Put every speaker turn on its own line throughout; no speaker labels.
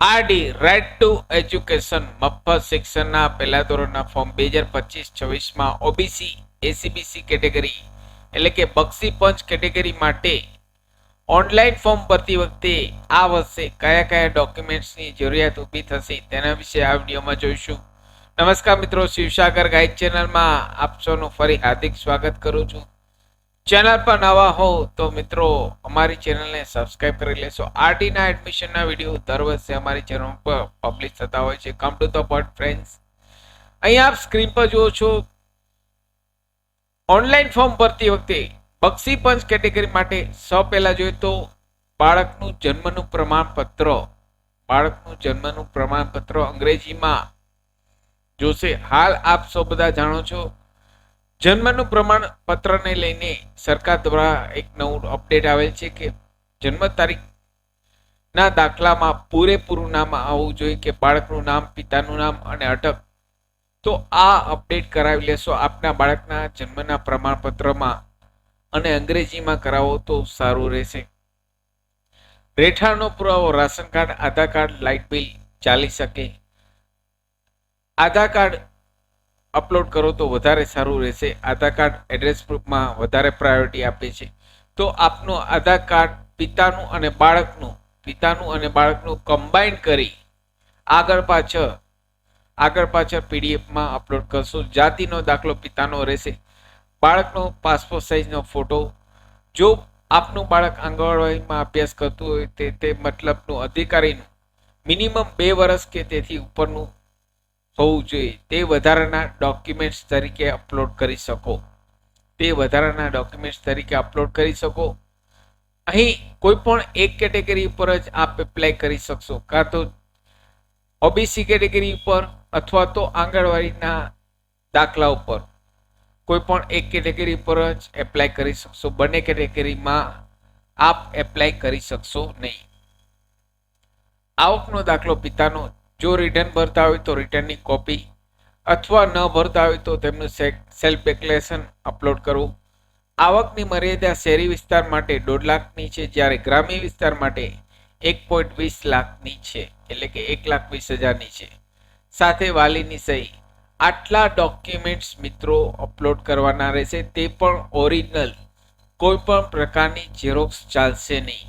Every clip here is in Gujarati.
આરડી રાઇટ ટુ એજ્યુકેશન મફત શિક્ષણના પહેલા ધોરણના ફોર્મ 2025-26માં ઓબીસી એસીબીસી કેટેગરી એટલે કે બક્ષી પંચ કેટેગરી માટે ઓનલાઈન ફોર્મ ભરતી વખતે આ વર્ષે કયા કયા ડોક્યુમેન્ટ્સની જરૂરિયાત ઊભી થશે તેના વિશે આ વિડીયોમાં જોઈશું. નમસ્કાર મિત્રો, શિવસાગર ગાઈડ ચેનલમાં આપ સૌનું ફરી હાર્દિક સ્વાગત કરું છું. ચેનલ પર નવા હો તો મિત્રો અમારી ચેનલને સબસ્ક્રાઇબ કરી લેશો. આરટીના એડમિશનના વિડીયો દર વર્ષે અમારી ચેનલ પર પબ્લિશ થતા હોય છે. Come to the point friends, અહીંયા આપ સ્ક્રીન પર જુઓ છો ઓનલાઈન ફોર્મ ભરતી વખતે બક્ષી પંચ કેટેગરી માટે સૌ પહેલા જોઈએ તો બાળકનું જન્મનું પ્રમાણપત્ર અંગ્રેજીમાં જોશે. હાલ આપ સૌ બધા જાણો છો જન્મનું પ્રમાણપત્રને લઈને સરકાર દ્વારા એક નવું અપડેટ આવેલ છે કે જન્મ તારીખના દાખલામાં પૂરેપૂરું નામ આવવું જોઈએ કે બાળકનું નામ, પિતાનું નામ અને અટક. તો આ અપડેટ કરાવી લેશો આપના બાળકના જન્મના પ્રમાણપત્રમાં અને અંગ્રેજીમાં કરાવો તો સારું રહેશે. રહેઠાણનો પુરાવો રાશન કાર્ડ, આધાર કાર્ડ, લાઇટ બિલ ચાલી શકે. આધાર કાર્ડ અપલોડ કરો તો વધારે સારું રહેશે. આધાર કાર્ડ એડ્રેસ પ્રૂફમાં વધારે પ્રાયોરિટી આપે છે. તો આપનું આધાર કાર્ડ પિતાનું અને બાળકનું કમ્બાઈન કરી આગળ પાછળ પીડીએફમાં અપલોડ કરશો. જાતિનો દાખલો પિતાનો રહેશે. બાળકનો પાસપોર્ટ સાઇઝનો ફોટો. જો આપનું બાળક આંગણવાડીમાં અભ્યાસ કરતું હોય તે મતલબનું અધિકારીનું મિનિમમ 2 વર્ષ કે તેથી ઉપરનું હોવું જોઈએ. તે વધારાના ડોક્યુમેન્ટ્સ તરીકે અપલોડ કરી શકો. અહીં કોઈ પણ એક કેટેગરી ઉપર જ આપ એપ્લાય કરી શકશો, કાં તો ઓબીસી કેટેગરી ઉપર અથવા તો આંગણવાડીના દાખલા ઉપર. કોઈ પણ એક કેટેગરી પર જ એપ્લાય કરી શકશો. બંને કેટેગરીમાં આપ એપ્લાય કરી શકશો નહીં. આવકનો દાખલો પિતાનો. જો રિટર્ન ભરતા હોય તો રિટર્નની કોપી અથવા ન ભરતા હોય તો તેમનું સેલ્ફ ડિક્લેરેશન અપલોડ કરવું. આવકની મર્યાદા શહેરી વિસ્તાર માટે 1.5 લાખની છે, જ્યારે ગ્રામ્ય વિસ્તાર માટે 1.20 લાખની છે, એટલે કે 1,20,000ની છે. સાથે વાલીની સહી. આટલા ડોક્યુમેન્ટ્સ મિત્રો અપલોડ કરવાના રહેશે, તે પણ ઓરિજિનલ. કોઈ પણ પ્રકારની ઝેરોક્સ ચાલશે નહીં.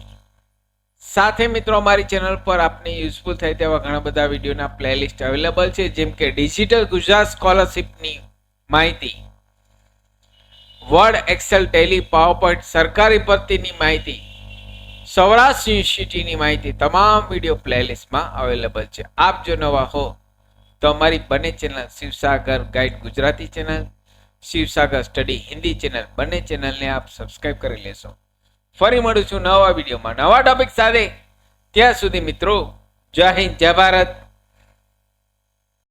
સાથે મિત્રો અમારી ચેનલ પર આપને યુઝફુલ થાય તેવા ઘણા બધા વિડીયોના પ્લેલિસ્ટ અવેલેબલ છે, જેમ કે ડિજિટલ ગુજરાત સ્કોલરશિપની માહિતી, વર્ડ, એક્સેલ, ટેલી, પાવરપોઈન્ટ, સરકારી ભરતીની માહિતી, સૌરાષ્ટ્ર યુનિવર્સિટીની માહિતી, તમામ વિડીયો પ્લેલિસ્ટમાં અવેલેબલ છે. આપ જો નવા હો તો અમારી બંને channel Shivsagar guide Gujarati channel, Shivsagar study Hindi channel, બંને ચેનલને આપ સબસ્ક્રાઇબ કરી લેશો. ફરી મળું છું નવા વિડીયોમાં નવા ટોપિક સાથે. ત્યાં સુધી મિત્રો જય હિન્દ, જય ભારત.